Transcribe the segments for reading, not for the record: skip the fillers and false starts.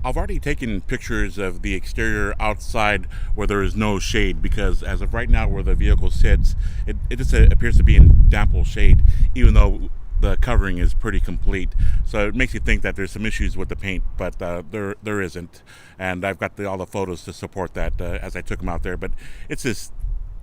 I've already taken pictures of the exterior outside where there is no shade, because as of right now where the vehicle sits, it just appears to be in damp shade, even though the covering is pretty complete. So it makes you think that there's some issues with the paint, but there isn't. And I've got all the photos to support that as I took them out there. But it's just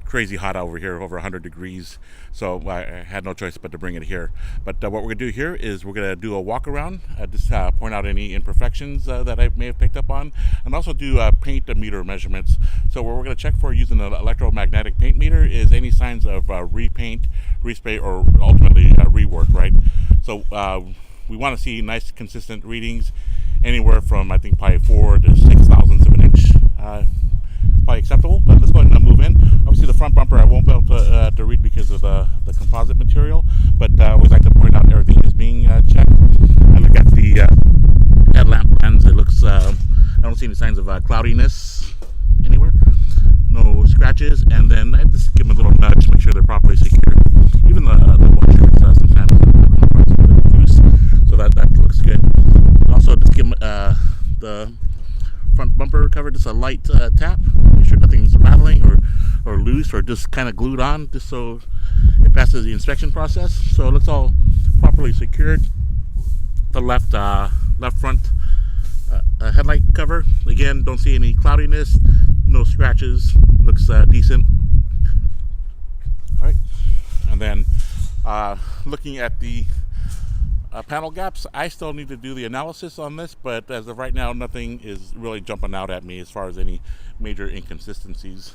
crazy hot over here, over 100 degrees, so I had no choice but to bring it here. But what we're gonna do here is we're gonna do a walk around, just point out any imperfections that I may have picked up on, and also do paint meter measurements. So what we're gonna check for using an electromagnetic paint meter is any signs of repaint, respray, or ultimately rework, right? So we want to see nice consistent readings, anywhere from I think probably 4 to 6 thousandths of an inch. Probably acceptable, but let's go ahead and move in. Obviously the front bumper I won't be able to read because of the composite material, but I always like to point out everything is being checked. I look at the headlamp lens. It looks, I don't see any signs of cloudiness anywhere, no scratches, and then I just give them a little nudge, make sure they're properly secured. Even the washers sometimes loose, so that looks good. Also just give them the front bumper cover, just a light tap, make sure nothing's rattling or loose or just kind of glued on, just so it passes the inspection process. So it looks all properly secured. The left front headlight cover, again, don't see any cloudiness, no scratches, looks decent. All right, and then looking at the panel gaps, I still need to do the analysis on this, but as of right now, nothing is really jumping out at me as far as any major inconsistencies.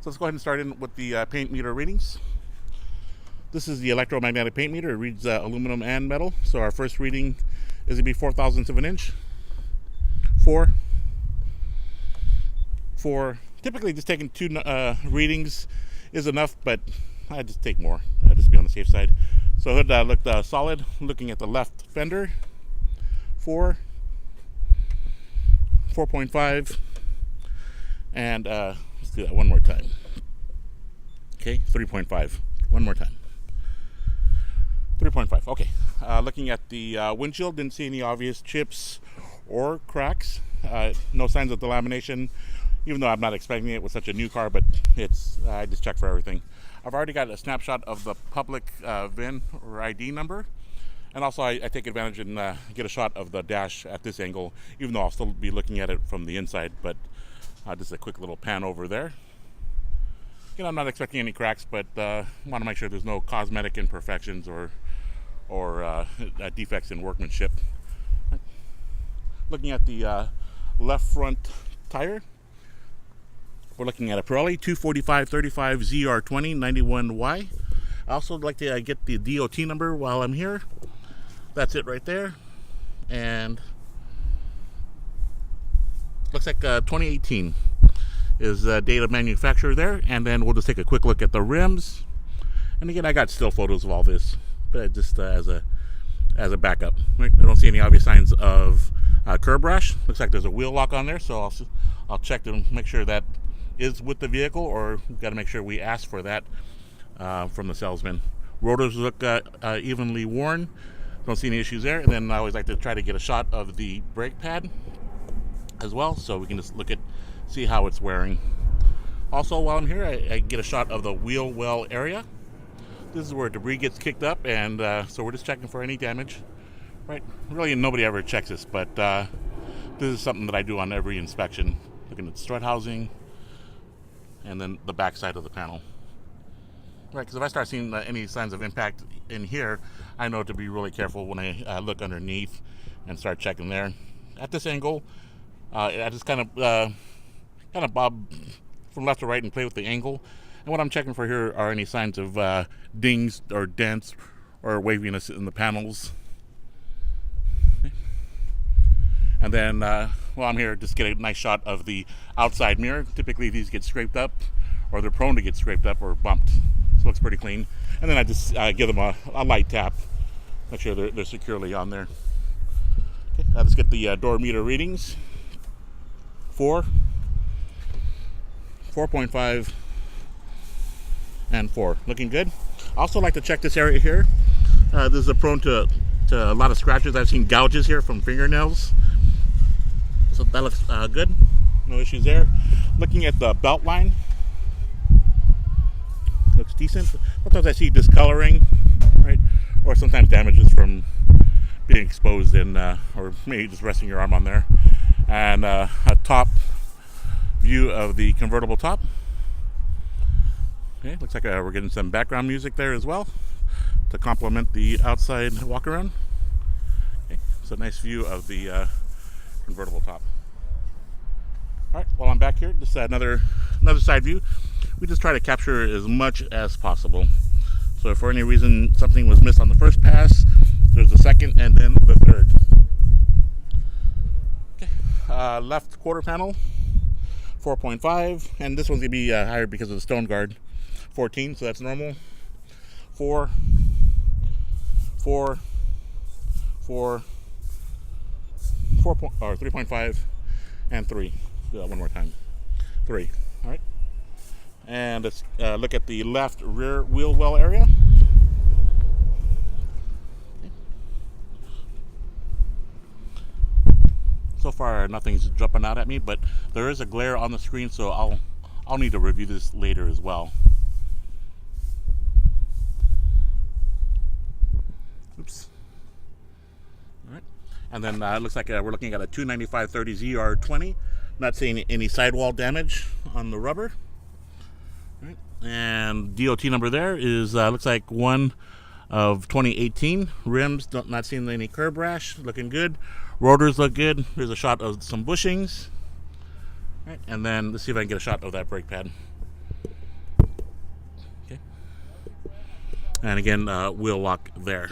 So let's go ahead and start in with the paint meter readings. This is the electromagnetic paint meter. It reads aluminum and metal. So our first reading is going to be 4 thousandths of an inch. 4. Typically just taking 2 readings is enough, but I just take more. I just be on the safe side. So hood looked solid. Looking at the left fender, 4, 4.5, and let's do that one more time. Okay, 3.5. One more time. 3.5. Okay. Looking at the windshield, didn't see any obvious chips or cracks. No signs of delamination, even though I'm not expecting it with such a new car, but I just checked for everything. I've already got a snapshot of the public VIN or ID number, and also I take advantage and get a shot of the dash at this angle, even though I'll still be looking at it from the inside, but just a quick little pan over there. You know, I'm not expecting any cracks, but want to make sure there's no cosmetic imperfections or defects in workmanship. Looking at the left front tire, we're looking at a Pirelli 245/35 ZR20 91Y. I also would like to get the DOT number while I'm here. That's it right there. And looks like 2018 is date of manufacturer there. And then we'll just take a quick look at the rims. And again, I got still photos of all this, but just as a backup. Right? I don't see any obvious signs of curb rash. Looks like there's a wheel lock on there, so I'll check to make sure that is with the vehicle, or we've got to make sure we ask for that from the salesman. Rotors look evenly worn. Don't see any issues there. And then I always like to try to get a shot of the brake pad as well, so we can just see how it's wearing. Also, while I'm here, I get a shot of the wheel well area. This is where debris gets kicked up, and so we're just checking for any damage. Right? Really, nobody ever checks this, but this is something that I do on every inspection. Looking at the strut housing, and then the back side of the panel. Right, because if I start seeing any signs of impact in here, I know to be really careful when I look underneath and start checking there. At this angle, I just kind of bob from left to right and play with the angle. And what I'm checking for here are any signs of dings or dents or waviness in the panels. And then while I'm here, just get a nice shot of the outside mirror. Typically these get scraped up, or they're prone to get scraped up or bumped. So it looks pretty clean. And then I just give them a light tap, make sure they're securely on there. Okay, let's get the door meter readings. 4, 4.5, and 4. Looking good. I also like to check this area here. This is prone to a lot of scratches. I've seen gouges here from fingernails. So that looks good. No issues there. Looking at the belt line, looks decent. Sometimes I see discoloring, right? Or sometimes damages from being exposed in, or maybe just resting your arm on there. And a top view of the convertible top. Okay, looks like we're getting some background music there as well to complement the outside walk around. Okay, so nice view of the convertible top. All right, while I'm back here, just another side view. We just try to capture as much as possible. So if for any reason something was missed on the first pass, there's the second and then the third. Okay, left quarter panel, 4.5, and this one's gonna be higher because of the stone guard. 14, so that's normal. 4, 4, 4, 3.5, and 3. Do that one more time. 3. All right. And let's look at the left rear wheel well area. Okay. So far, nothing's jumping out at me, but there is a glare on the screen, so I'll need to review this later as well. Oops. All right. And then it looks like we're looking at a 295/30 ZR20. Not seeing any sidewall damage on the rubber. All right. And DOT number there is looks like one of 2018. Rims, not seeing any curb rash. Looking good. Rotors look good. Here's a shot of some bushings. All right. And then let's see if I can get a shot of that brake pad. Okay. And again, wheel lock there.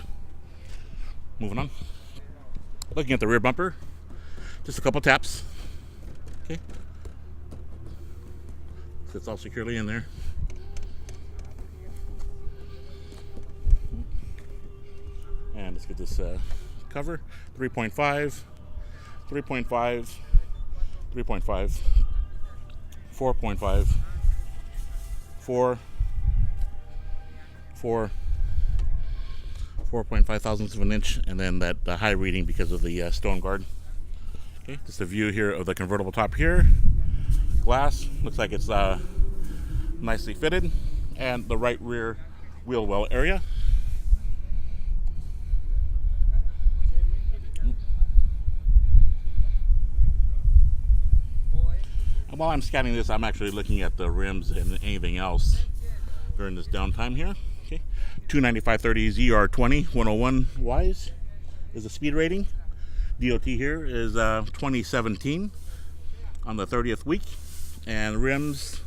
Moving on. Looking at the rear bumper, just a couple taps. Okay. Fits all securely in there. And let's get this cover. 3.5, 3.5, 3.5, 4.5, 4, 4, 4.5 thousandths of an inch, and then that high reading because of the stone guard. Okay, just a view here of the convertible top here. Glass, looks like it's nicely fitted, and the right rear wheel well area. And while I'm scanning this, I'm actually looking at the rims and anything else during this downtime here. Okay, 295/30 ZR20 101 Ys is the speed rating. DOT here is 2017 on the 30th week, and rims,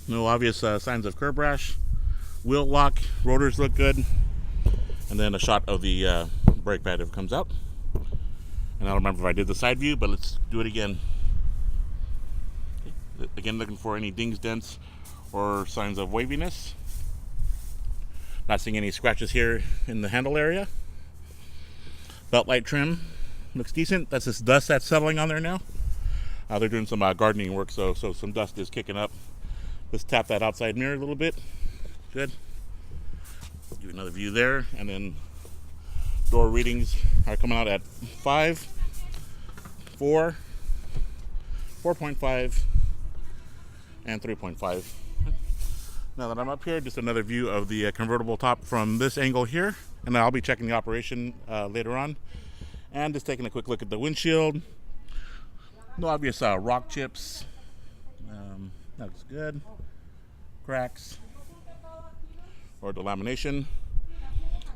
no obvious signs of curb rash. Wheel lock, rotors look good, and then a shot of the brake pad if it comes out. And I don't remember if I did the side view, but let's do it again. Okay. Again, looking for any dings, dents, or signs of waviness. Not seeing any scratches here in the handle area. Belt light trim looks decent. That's this dust that's settling on there now. They're doing some gardening work, so some dust is kicking up. Let's tap that outside mirror a little bit. Good. Give you another view there, and then door readings are coming out at 5, 4, 4.5, and 3.5. Now that I'm up here, just another view of the convertible top from this angle here, and I'll be checking the operation later on. And just taking a quick look at the windshield. No obvious rock chips. That looks good. Cracks or delamination.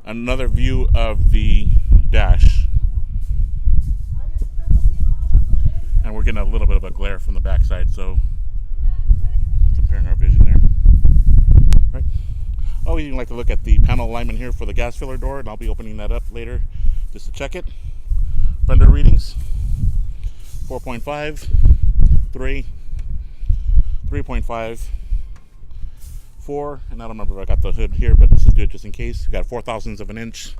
Another view of the dash. And we're getting a little bit of a glare from the backside, so it's impairing our vision there. Right. Oh, you'd like to look at the panel alignment here for the gas filler door, and I'll be opening that up later just to check it. Fender readings: 4.5, 3, 3.5, 4, and I don't remember if I got the hood here, but let's just do it just in case. We got 4 thousandths of an inch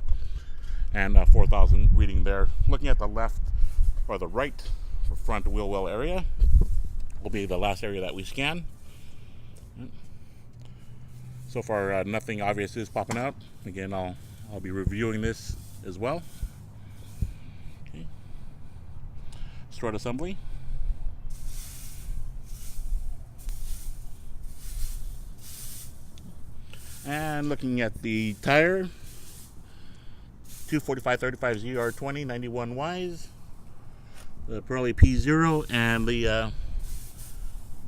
and 4,000 reading there. Looking at the left or the right for front wheel well area will be the last area that we scan. So far, nothing obvious is popping out. Again, I'll be reviewing this as well. Okay. strut assembly. And looking at the tire, 245/35 ZR20 91 Ys, the Pirelli P0, and the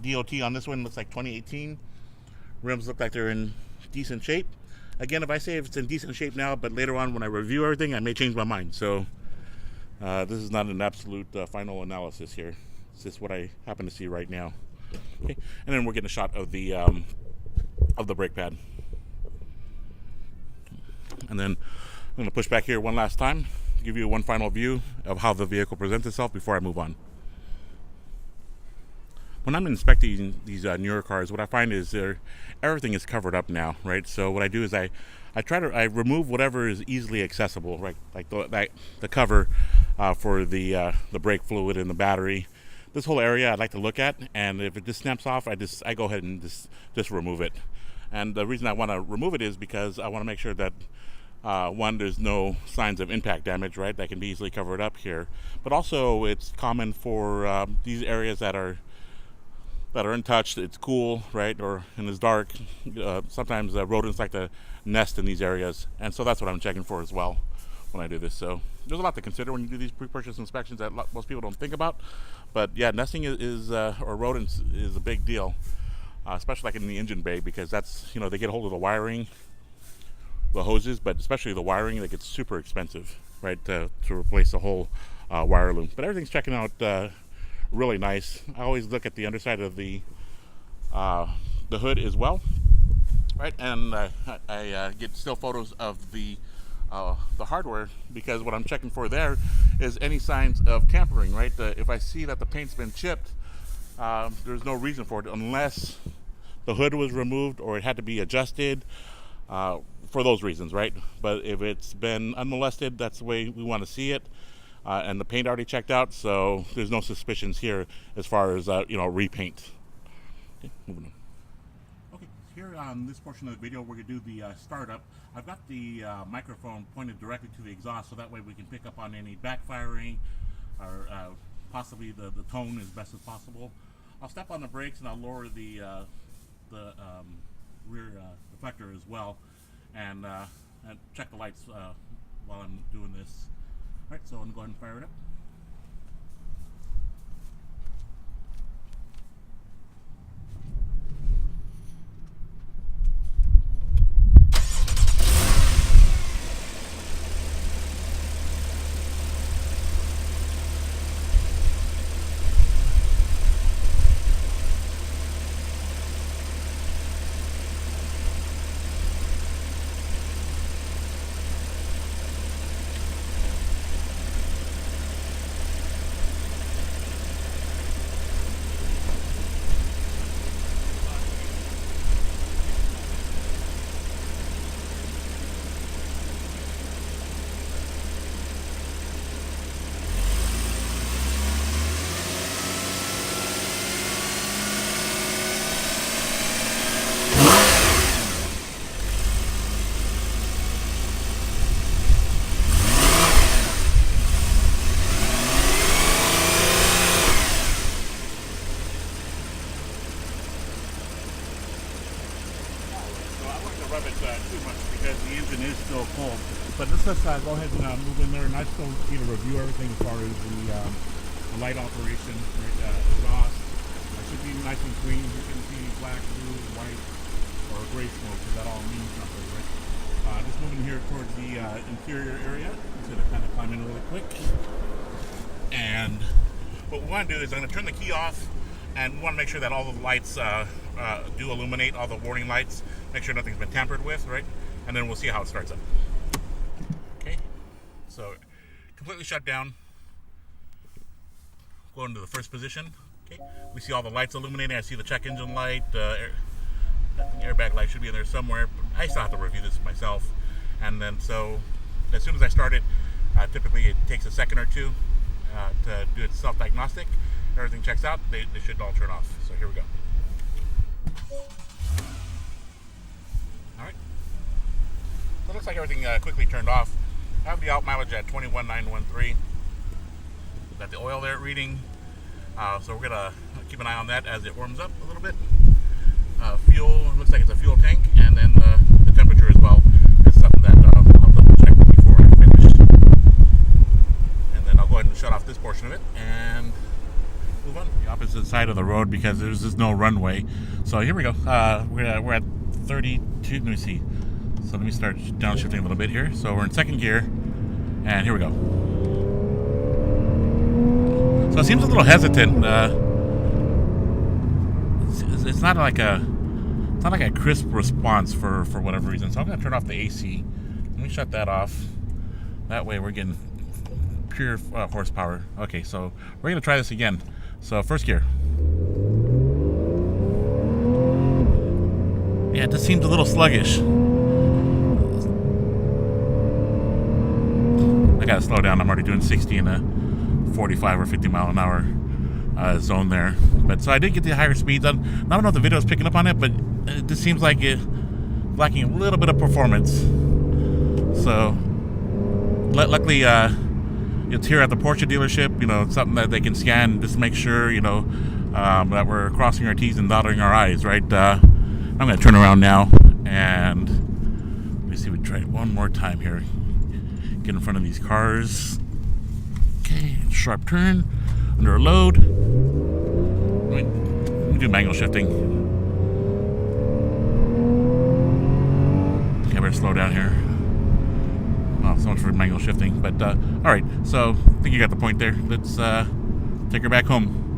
DOT on this one looks like 2018. Rims look like they're in decent shape. Again, if I say if it's in decent shape now, but later on when I review everything, I may change my mind. So this is not an absolute final analysis here. It's just what I happen to see right now. Okay, and then we're getting a shot of the brake pad. And then I'm going to push back here one last time, give you one final view of how the vehicle presents itself before I move on. When I'm inspecting these newer cars, what I find is everything is covered up now, right? So what I do is I remove whatever is easily accessible, right? Like the cover for the brake fluid and the battery. This whole area I'd like to look at, and if it just snaps off, I go ahead and just remove it. And the reason I want to remove it is because I want to make sure that one, there's no signs of impact damage, right? That can be easily covered up here. But also, it's common for these areas that are untouched. It's cool, right? Or and it's dark. Sometimes rodents like to nest in these areas, and so that's what I'm checking for as well when I do this. So there's a lot to consider when you do these pre-purchase inspections that most people don't think about. But yeah, nesting is or rodents is a big deal, especially like in the engine bay, because that's, they get a hold of the wiring, the hoses, but especially the wiring that gets super expensive, right? To replace the whole wire loom. But everything's checking out really nice. I always look at the underside of the hood as well, right? And I get still photos of the hardware, because what I'm checking for there is any signs of tampering, right? If I see that the paint's been chipped, there's no reason for it unless the hood was removed or it had to be adjusted for those reasons, right? But if it's been unmolested, that's the way we want to see it. And the paint already checked out, so there's no suspicions here as far as repaint. Okay, moving on. Okay, here on this portion of the video, we're gonna do the startup. I've got the microphone pointed directly to the exhaust, so that way we can pick up on any backfiring or possibly the tone as best as possible. I'll step on the brakes and I'll lower the rear reflector as well, and check the lights while I'm doing this. Alright, so I'm going to go ahead and fire it up. Rub it too much because the engine is still cold. But let's just go ahead and move in there, and I still need to review everything as far as the light operation, right? Exhaust. It should be nice and clean. You can see black, blue, white, or gray smoke, because that all means something, right? Just moving here towards the interior area. I'm just going to kind of climb in really quick. And what we want to do is I'm going to turn the key off, and we want to make sure that all the lights do illuminate, all the warning lights. Make sure nothing's been tampered with, right? And then we'll see how it starts up. Okay, so completely shut down. Go into the first position. Okay, we see all the lights illuminating. I see the check engine light, airbag light should be in there somewhere. I still have to review this myself. And then so as soon as I start it, typically it takes a second or two to do its self-diagnostic. Everything checks out, they should all turn off. So here we go. Alright. So it looks like everything quickly turned off. I have the out mileage at 21,913. got the oil there reading. So we're gonna keep an eye on that as it warms up a little bit. Fuel, looks like it's a fuel tank, and then the temperature as well is something that I'll double check before I finish. And then I'll go ahead and shut off this portion of it and move on to the opposite side of the road because there's just no runway. So here we go. We're at 32. Let me see. So let me start downshifting a little bit here. So we're in second gear, and here we go. So it seems a little hesitant. It's not like a crisp response for whatever reason. So I'm gonna turn off the AC. Let me shut that off. That way we're getting pure horsepower. Okay, so we're gonna try this again. So first gear. Yeah, it just seems a little sluggish. I gotta slow down. I'm already doing 60 in a 45 or 50 mile an hour zone there. But so I did get the higher speeds. I don't know if the video is picking up on it, but it just seems like it's lacking a little bit of performance. So luckily it's here at the Porsche dealership. You know, it's something that they can scan just to make sure, you know, that we're crossing our T's and dotting our I's, right? I'm going to turn around now and let me see. We try it one more time here. Get in front of these cars. Okay, sharp turn under a load. Let me do manual shifting. Okay, I better slow down here. Oh, so much for manual shifting. But all right, so I think you got the point there. Let's take her back home.